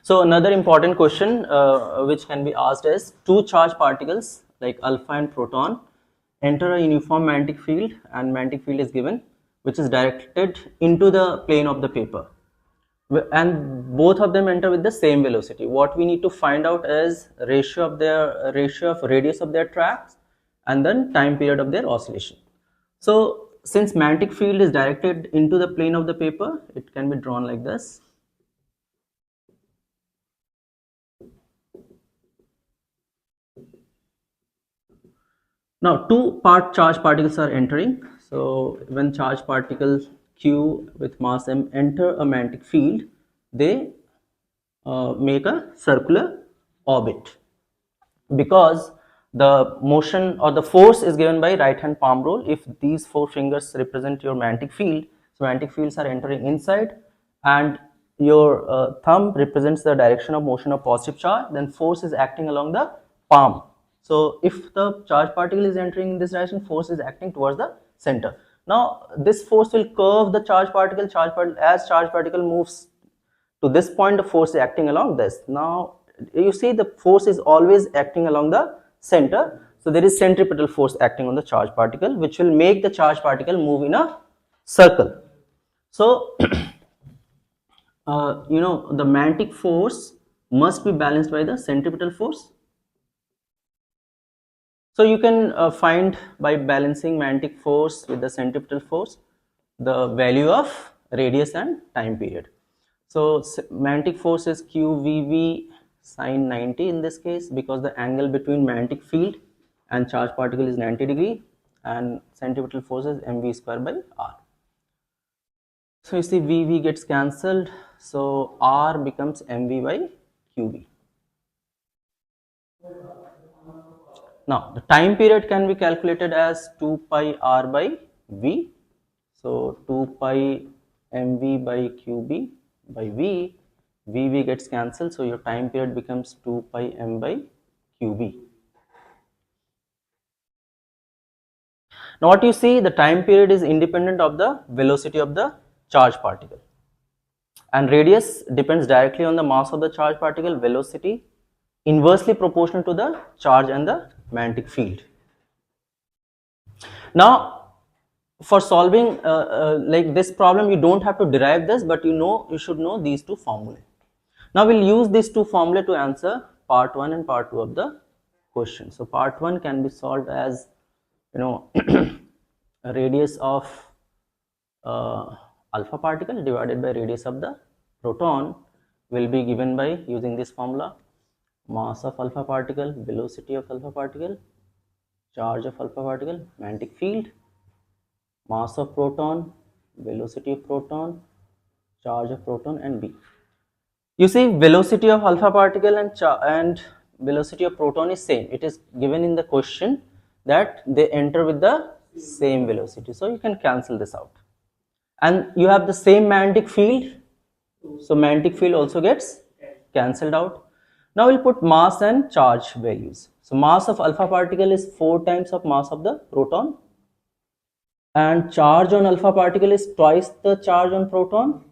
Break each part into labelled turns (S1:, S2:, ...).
S1: So another important question which can be asked is, two charged particles like alpha and proton enter a uniform magnetic field, and magnetic field is given which is directed into the plane of the paper, and both of them enter with the same velocity. What we need to find out is ratio of radius of their tracks and then time period of their oscillation. So since magnetic field is directed into the plane of the paper, it can be drawn like this. Now two charged particles are entering. So when charged particles q with mass m enter a magnetic field, they make a circular orbit, because the motion or the force is given by right hand palm rule. If these four fingers represent your magnetic field, so magnetic fields are entering inside, and your thumb represents the direction of motion of positive charge, then force is acting along the palm. So if the charge particle is entering in this direction, force is acting towards the center. Now this force will curve the charge particle. As charge particle moves to this point, the force is acting along this. Now you see the force is always acting along the center, so there is centripetal force acting on the charge particle, which will make the charge particle move in a circle. So the magnetic force must be balanced by the centripetal force. So you can find, by balancing magnetic force with the centripetal force, the value of radius and time period. So magnetic force is QVV sine 90 in this case, because the angle between magnetic field and charge particle is 90 degree, and centripetal force is mv square by r. So you see VV gets cancelled, so R becomes mv by QV. Now the time period can be calculated as 2 pi R by V. So 2 pi mv by QB by V, VV gets cancelled, so your time period becomes 2 pi m by QB. Now what you see, the time period is independent of the velocity of the charge particle, and radius depends directly on the mass of the charge particle, velocity inversely proportional to the charge and the magnetic field. Now for solving like this problem, you don't have to derive this, but you should know these two formulae. Now we'll use these two formulae to answer part 1 and part 2 of the question. So part 1 can be solved as radius of alpha particle divided by radius of the proton will be given by using this formula: mass of alpha particle, velocity of alpha particle, charge of alpha particle, magnetic field, mass of proton, velocity of proton, charge of proton, and B. You see, velocity of alpha particle and velocity of proton is same. It is given in the question that they enter with the same velocity, so you can cancel this out. And you have the same magnetic field, so magnetic field also gets cancelled out. Now we'll put mass and charge values. So mass of alpha particle is 4 times of mass of the proton, and charge on alpha particle is twice the charge on proton,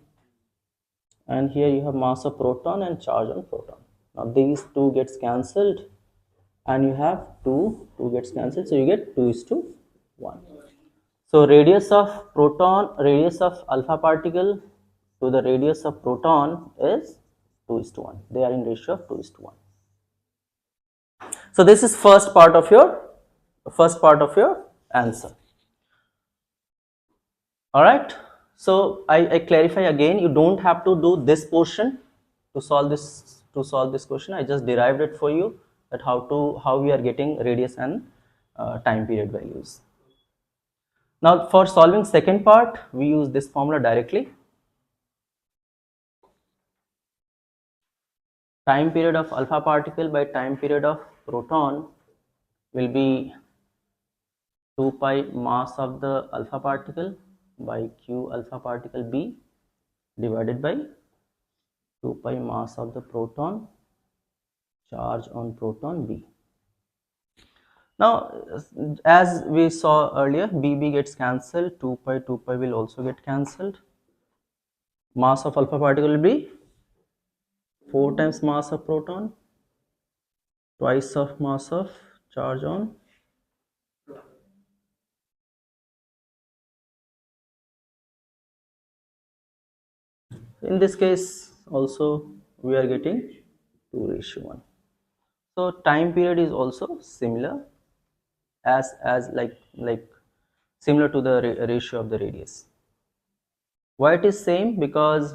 S1: and here you have mass of proton and charge on proton. Now these two gets cancelled, and you have 2 gets cancelled, so you get 2:1. So radius of alpha particle to the radius of proton is 2:1. They are in ratio of 2:1. So this is first part of your answer. All right. So I clarify again, you don't have to do this portion to solve this question. I just derived it for you, that how we are getting radius and time period values. Now for solving second part, we use this formula directly. Time period of alpha particle by time period of proton will be 2 pi mass of the alpha particle by q alpha particle B divided by 2 pi mass of the proton, charge on proton B. Now as we saw earlier, BB gets cancelled, 2 pi will also get cancelled. Mass of alpha particle will be 4 times mass of proton, twice of mass of charge on in this case also we are getting 2:1. So time period is also similar as like similar to the ratio of the radius. Why it is same? Because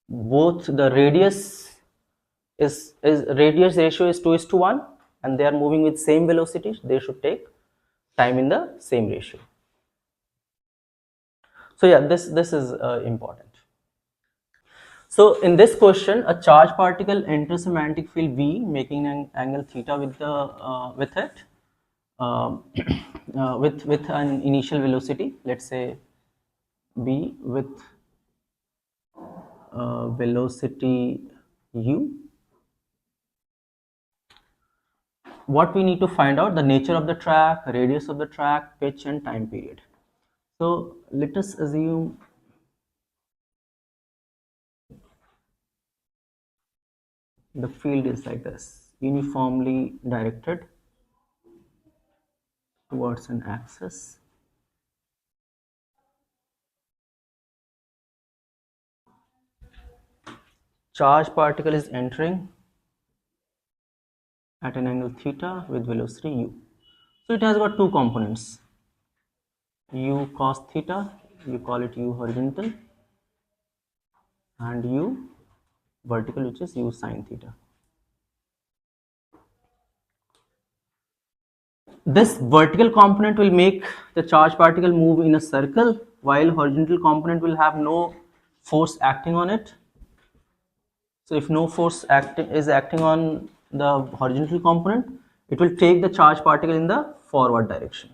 S1: both the is radius ratio is 2:1 and they are moving with same velocity, they should take time in the same ratio. So yeah, this is important. So in this question, a charged particle enters a magnetic field V, making an angle theta with the with it, um, with an initial velocity, let's say B, with velocity u. What we need to find out: the nature of the track, radius of the track, pitch, and time period. So let us assume the field is like this, uniformly directed towards an axis. Charged particle is entering at an angle theta with velocity u. So it has got two components, u cos theta, you call it u horizontal, and u vertical, which is u sin theta. This vertical component will make the charged particle move in a circle, while horizontal component will have no force acting on it. So if no force is acting on the horizontal component, it will take the charged particle in the forward direction.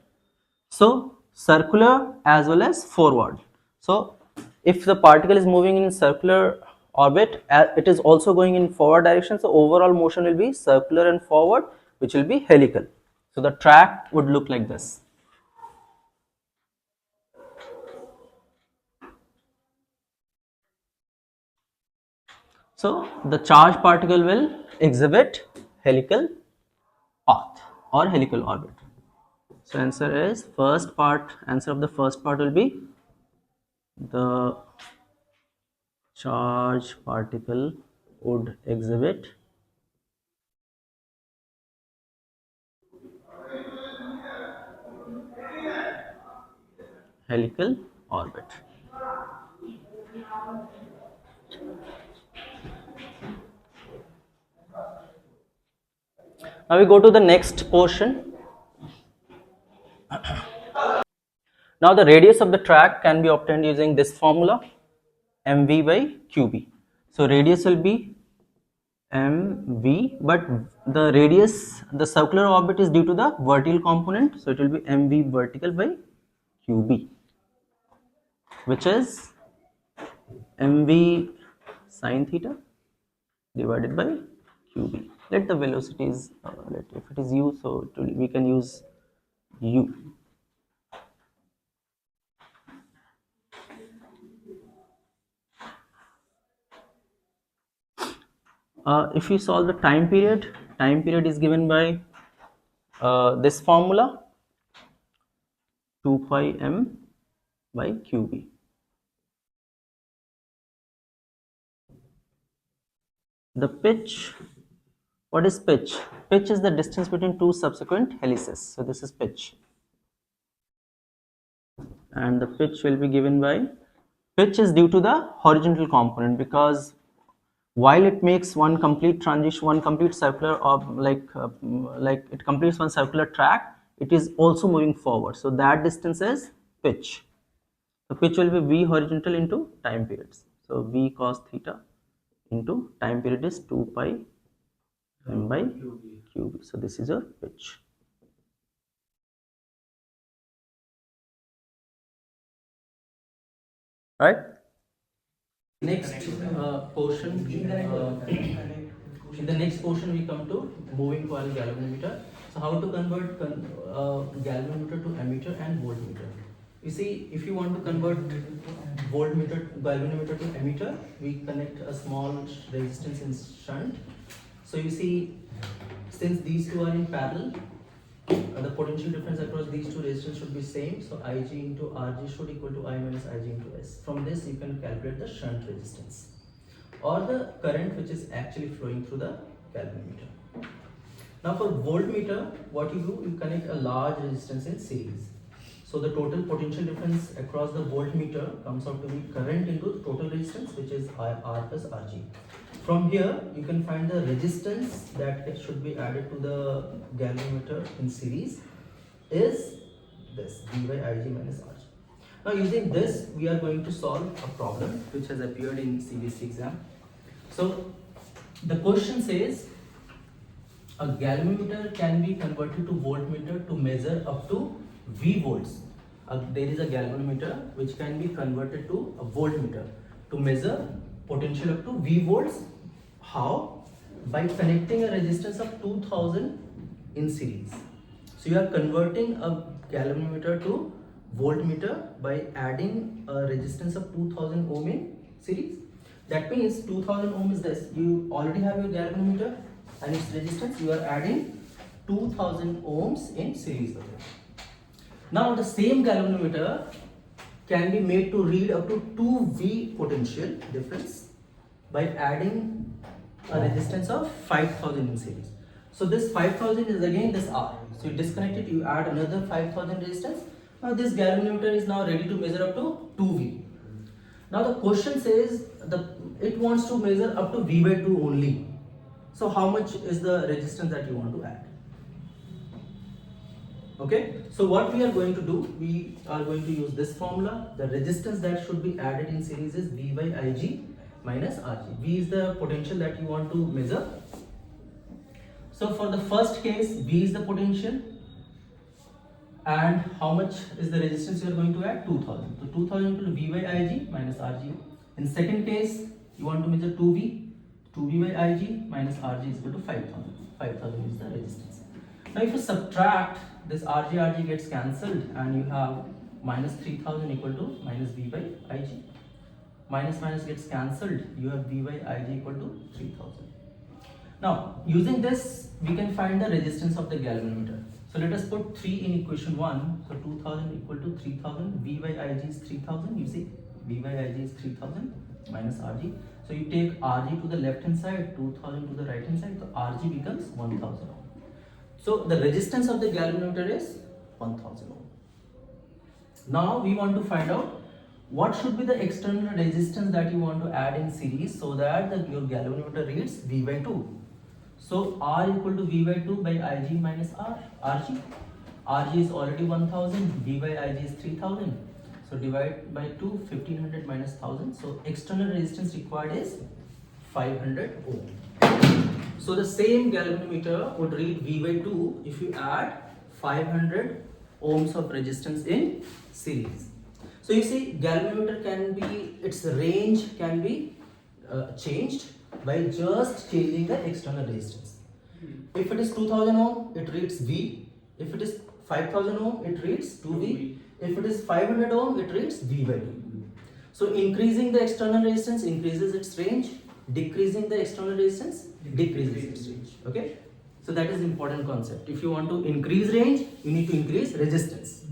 S1: So circular as well as forward. So if the particle is moving in circular orbit, it is also going in forward direction. So overall motion will be circular and forward, which will be helical. So the track would look like this. So the charged particle will exhibit helical path or helical orbit. So answer is answer of the first part will be the charged particle would exhibit helical orbit. Now we go to the next portion. Now the radius of the track can be obtained using this formula, mv by qb. So radius will be mv, but the radius, the circular orbit is due to the vertical component, so it will be mv vertical by qb, which is mv sin theta divided by qb. Let the velocities, if it is u, so we can use u. If we solve the time period is given by this formula, 2 pi m by qb. The pitch, what is pitch? Pitch is the distance between two subsequent helices. So this is pitch. And the pitch will be given by, pitch is due to the horizontal component, because while it makes one complete transition, one complete circular, or like it completes one circular track, it is also moving forward. So that distance is pitch. The pitch will be v horizontal into time periods. So v cos theta into time period is 2 pi m by qb. So this is your pitch. Right? Next portion. In the next portion, we come to moving coil galvanometer. So how to convert galvanometer to ammeter and voltmeter. You see, if you want to convert voltmeter to galvanometer to ammeter, we connect a small resistance in shunt. So you see, since these two are in parallel, the potential difference across these two resistors should be same. So Ig into Rg should equal to I minus Ig into S. From this you can calculate the shunt resistance or the current which is actually flowing through the galvanometer. Now for voltmeter, what you do, you connect a large resistance in series. So the total potential difference across the voltmeter comes out to be current into total resistance, which is R plus Rg. From here, you can find the resistance that should be added to the galvanometer in series is this V by Ig minus Rg. Now using this, we are going to solve a problem which has appeared in CBSE exam. So the question says a galvanometer can be converted to voltmeter to measure up to V volts. There is a galvanometer which can be converted to a voltmeter to measure potential up to V volts. How? By connecting a resistance of 2000 in series. So you are converting a galvanometer to voltmeter by adding a resistance of 2000 ohm in series. That means 2000 ohm is this. You already have your galvanometer and its resistance. You are adding 2000 ohms in series with it. Now the same galvanometer can be made to read up to 2V potential difference by adding a resistance of 5000 in series. So this 5000 is again this R. So you disconnect it, you add another 5000 resistance. Now this galvanometer is now ready to measure up to 2V. Now the question says it wants to measure up to V by 2 only. So how much is the resistance that you want to add? Okay, so what we are going to do, we are going to use this formula. The resistance that should be added in series is V by Ig minus Rg. V is the potential that you want to measure. So for the first case, V is the potential and how much is the resistance you are going to add? 2000. So 2000 equal to V by Ig minus Rg. In second case, you want to measure 2V. 2V by Ig minus Rg is equal to 5000. 5000 is the resistance. Now if you subtract this Rg gets cancelled and you have minus 3000 equal to minus V by Ig. Minus minus gets cancelled, you have V by Ig equal to 3000. Now using this we can find the resistance of the galvanometer. So let us put 3 in equation 1. So 2000 equal to 3000, V by Ig is 3000, you see V by Ig is 3000 minus Rg. So you take Rg to the left hand side, 2000 to the right hand side, so Rg becomes 1000 ohm. So the resistance of the galvanometer is 1000 ohm. Now we want to find out what should be the external resistance that you want to add in series so that your galvanometer reads V by 2. So R equal to V by 2 by Ig minus Rg. Rg is already 1000, V by Ig is 3000. So divide by 2, 1500 minus 1000. So external resistance required is 500 ohm. So the same galvanometer would read V by 2 if you add 500 ohms of resistance in series. So you see, galvanometer can be, its range can be changed by just changing the external resistance. If it is 2000 ohm, it reads V. If it is 5000 ohm, it reads 2V. If it is 500 ohm, it reads V by 2. So increasing the external resistance increases its range. Decreasing the external resistance decreases its range. Okay, so that is important concept. If you want to increase range, you need to increase resistance.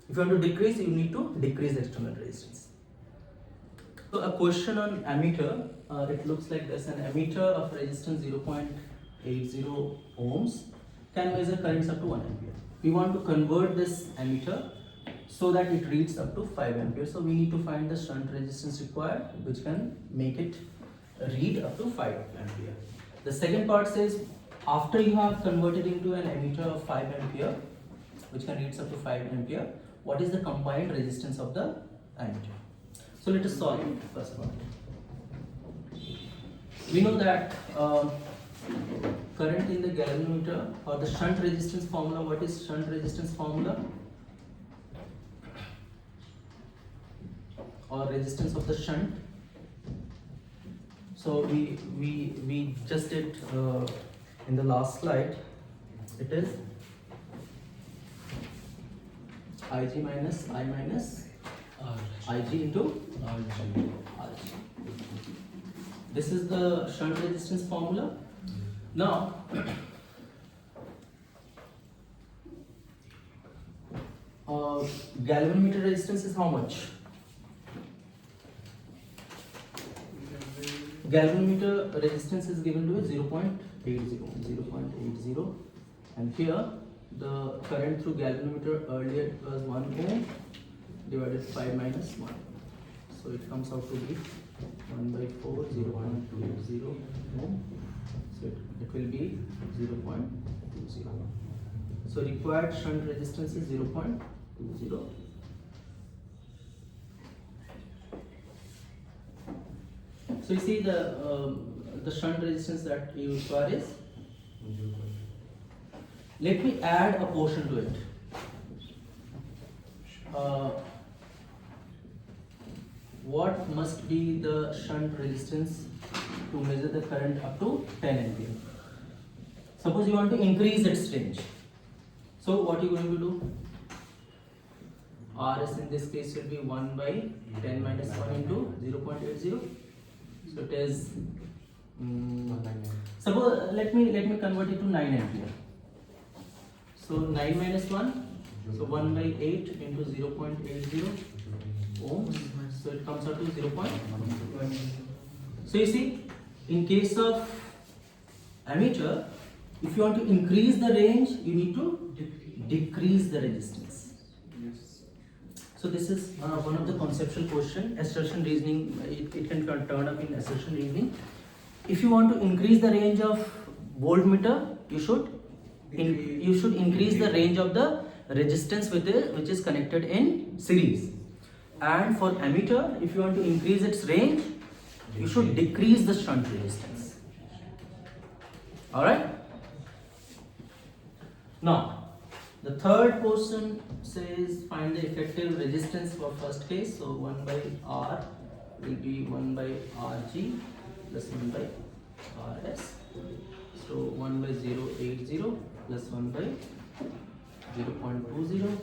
S1: If you want to decrease, you need to decrease external resistance. So a question on ammeter, it looks like this. An ammeter of resistance 0.80 ohms can measure currents up to 1 ampere. We want to convert this ammeter so that it reads up to 5 ampere. So we need to find the shunt resistance required, which can make it read up to 5 ampere. The second part says after you have converted into an ammeter of 5 ampere, which can read up to 5 ampere, what is the combined resistance of the ammeter? So let us solve it first one. We know that current in the galvanometer or the shunt resistance formula. What is shunt resistance formula? Or resistance of the shunt. So we just did in the last slide. It is Ig minus I minus Ig into RG. This is the shunt resistance formula. Now, galvanometer resistance is how much? Galvanometer resistance is given to 0.80, and here the current through galvanometer earlier it was 1 ohm divided 5 minus 1, so it comes out to be 1 by 4, 0.20 ohm, so it will be 0.20. So required shunt resistance is 0.20. So you see the shunt resistance that you require is. Let me add a portion to it. What must be the shunt resistance to measure the current up to 10 ampere? Suppose you want to increase its range. So what are you going to do? Rs in this case will be 1 by 10 minus 1 into 0.80. So it is. Suppose let me convert it to 9 ampere. So 9 minus 1. So 1 by 8 into 0.80 ohms. So it comes out to 0.1. So you see, in case of ammeter, if you want to increase the range, you need to decrease the resistance. So this is one of the conceptual question, assertion reasoning. It can turn up in assertion reasoning. If you want to increase the range of voltmeter, you should increase the range of the resistance which is connected in series. And for ammeter, if you want to increase its range, you should decrease the shunt resistance. Alright? Now, the third portion says find the effective resistance for first case. So 1 by R will be 1 by Rg plus 1 by Rs. So 1 by 0.80 plus 1 by 0.20.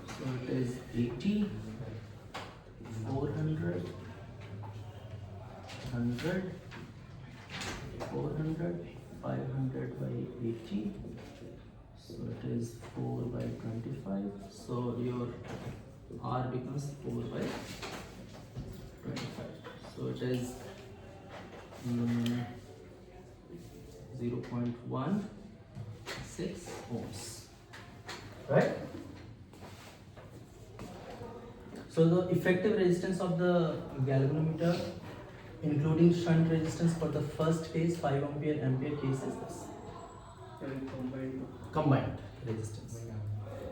S1: So it is 80, 400, 100, 400, 500 by 80. So it is 4 by 25. So your R becomes 4 by 25. So it is 0.16 ohms. Right? So the effective resistance of the galvanometer, including shunt resistance for the first case, 5 ampere case, is this. Combined resistance.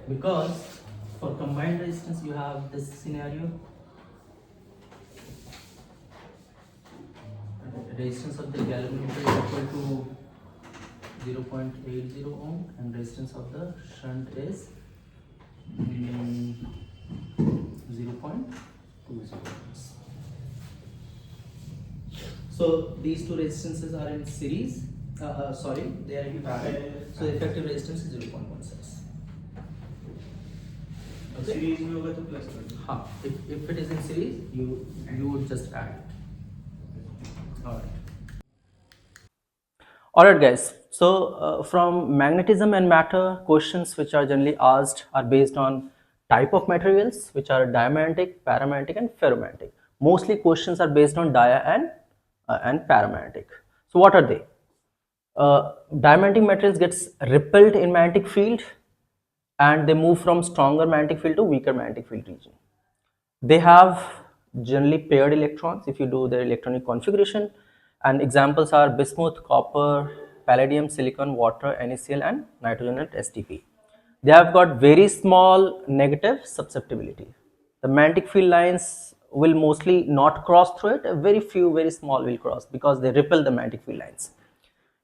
S1: Because for combined resistance you have this scenario. Resistance of the galvanometer is equal to 0.80 ohm and resistance of the shunt is 0.20 ohms. So these two resistances are in series. They are in parallel. So the effective resistance is 0.16. Okay. Series में होगा तो plus हाँ. If it is in series, you would just add it. Alright guys, so from magnetism and matter, questions which are generally asked are based on type of materials, which are diamagnetic, paramagnetic and ferromagnetic. Mostly questions are based on dia and paramagnetic. So what are they? Diamagnetic materials gets repelled in magnetic field and they move from stronger magnetic field to weaker magnetic field region. They have generally paired electrons if you do their electronic configuration, and examples are bismuth, copper, palladium, silicon, water, NaCl and nitrogen at STP. They have got very small negative susceptibility. The magnetic field lines will mostly not cross through it, a very few very small will cross because they repel the magnetic field lines.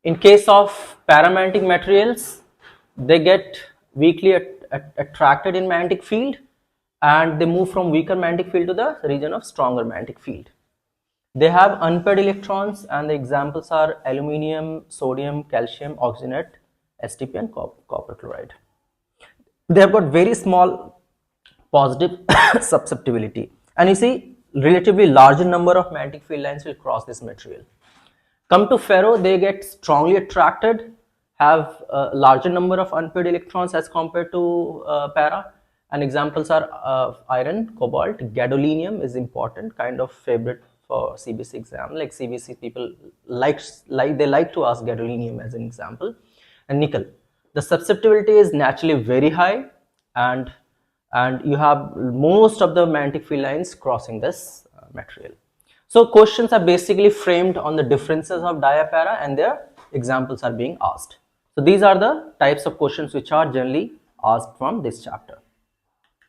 S1: In case of paramagnetic materials, they get weakly attracted in magnetic field and they move from weaker magnetic field to the region of stronger magnetic field. They have unpaired electrons and the examples are aluminium, sodium, calcium, oxygenate STP and copper chloride. They have got very small positive susceptibility, and you see relatively larger number of magnetic field lines will cross this material. Come to ferro, they get strongly attracted, have a larger number of unpaired electrons as compared to para, and examples are iron, cobalt, gadolinium is important, kind of favorite for CBSE exam, like CBSE people they like to ask gadolinium as an example, and nickel. The susceptibility is naturally very high, and you have most of the magnetic field lines crossing this material. So questions are basically framed on the differences of dia-para, and their examples are being asked. So these are the types of questions which are generally asked from this chapter.